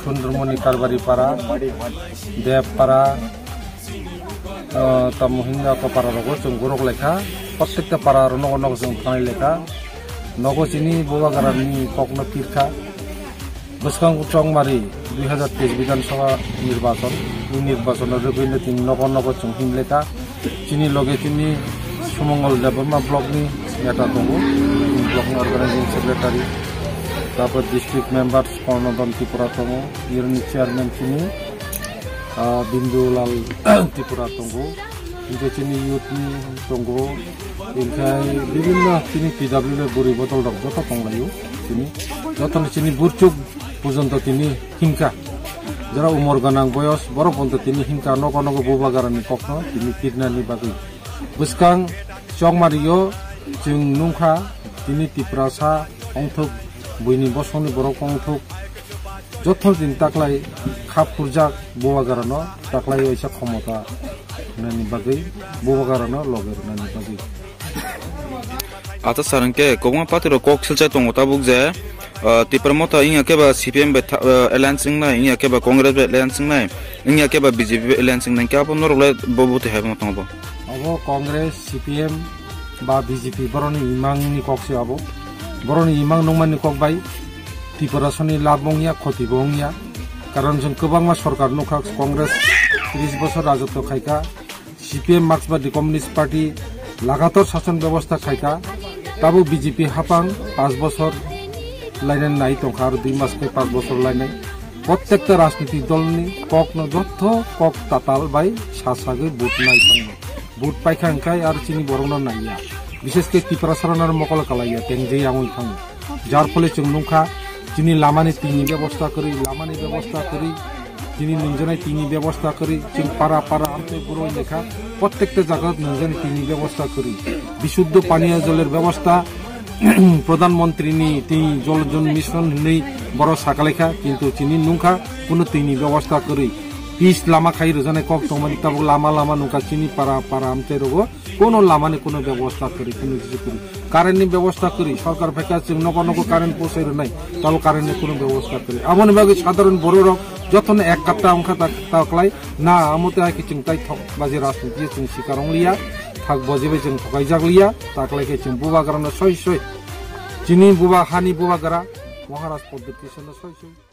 सुंदरमणि कारबारी पारा देव पारा तमहिंगा पारा रगो जों गुरक लेखा प्रत्येकटा पारा नगो नगो जों थानाय लेखा नगो चिनी बुबागारानि ककनो तीरखा गोसखां चंमारी 2023 विधानसभा निर्वाचन निर्वाचन रबिनो तीन नगो नगो जों हिमलेखा चिनी लगे चिनी सुमंगल देबरमा ब्लकनि नेता दङ ब्लकनि अर्गानाइजिंग सेक्रेटारि तापर डिस्ट्रिक्ट मेम्बार्स कर्णधन त्रिपुरा दङ इरनि चेयारमैन चिनी बिंदुलाल त्रिपुरा दङ इनके चिनी यूथनि दङ इनखाय विभिन्न चिनी पिडब्लिउ बुरि बदल दं जत दंलायो चिनी जतन चिनी बुरचुक पर्यन्त चिनी हिंका जरा उमर गोनां बयस बर पर्यन्त चिनी हिंका नगो नगो बुबागारानि कखनो चिनी किरनानि बागै गोसखां चंमारियो जों नुखा चिनी त्रिपुरा सा अंथुक बुइनि बसनि बर अंथुक जथन दिन ताकलाय खापुरजाक बुबागारानो ताकलाय एसा क्षमता नानि बागै बुबागारानो लगेरनानि बागै आता सारंके कोमा पातिर कोक सिलचा दङ ताबुक जे त्रिपुरा मता इया केबा सीपीएम बे एलायंसिंग ना इया केबा कांग्रेस बे एलायंसिंग ना इया केबा बीजेपी बे एलायंसिंग ना क्या अपन रोले बबुते हेब मतंग बो अबो कांग्रेस सीपीएम बा बीजेपी बरनि इमांनि ककसे अबो बरनि इमां नंमानि कक बाय त्रिपुरा सनि लाबंगिया खतिबंगिया कारण जों गोबांमा सरकार नखा कांग्रेस 30 बोसोर राजत्व खायका सीपीएम मार्क्सवादी कम्युनिस्ट पार्टी लगातार शासन व्यवस्था खायका ताबो बीजेपी हापां 5 बोसोर लाइनाय नाय तंखा आरो 2 मास के 5 बोसोर लाइनाय प्रत्येकटा राजनीतिक दलनि ककनो जत्थ कक ताताल बाय सासागे बुट नाय थाङो बुट पाइखांखाय आरो चिनि बरनो नाया विशेष के त्रिपुरा सरकार मकल कालाया तेंजे आंगै थाङो जार फले जों नुखा चिनि लामानि तिनि व्यवस्था करि लामानि व्यवस्था करि चिनि निजनाय तिनि व्यवस्था करि जों पारा पारा आमते गुरो लेखा प्रत्येकटा जायगा निजनाय तिनि व्यवस्था करि विशुद्ध पानीय जलेर व्यवस्था प्रधानमंत्रीनि तिनि जल जीवन मिशन नै बर साकालेखा किन्तु चिनि नुखा कुनु तिनि व्यवस्था करि पिस लामा खाइ रजानाय कक तमनि ताबो लामा लामा नुखा चिनि पारा पारा आमते रगो कोनो लामानि कोनो व्यवस्था करि कुनु जिसु करि कारेन्टनि व्यवस्था करि सरकार फेका जों नगो नगो कारेन्ट पहुंचाइ रनाय ताबो कारेन्टनि कोनो व्यवस्था करि आमनि बागै साधारण बर' रक जतन एक काप्ता अंखा ताकलाय ना आमते आखि जों ताइ थक बाजे राजनीति जों सिकारं लिया थाक बजेबे जों थकाय जागलिया ताकलायके जों बुबागारानो सय सय चिनि बुबा हानि बुबागारा महाराज पद्धति सनो सय सय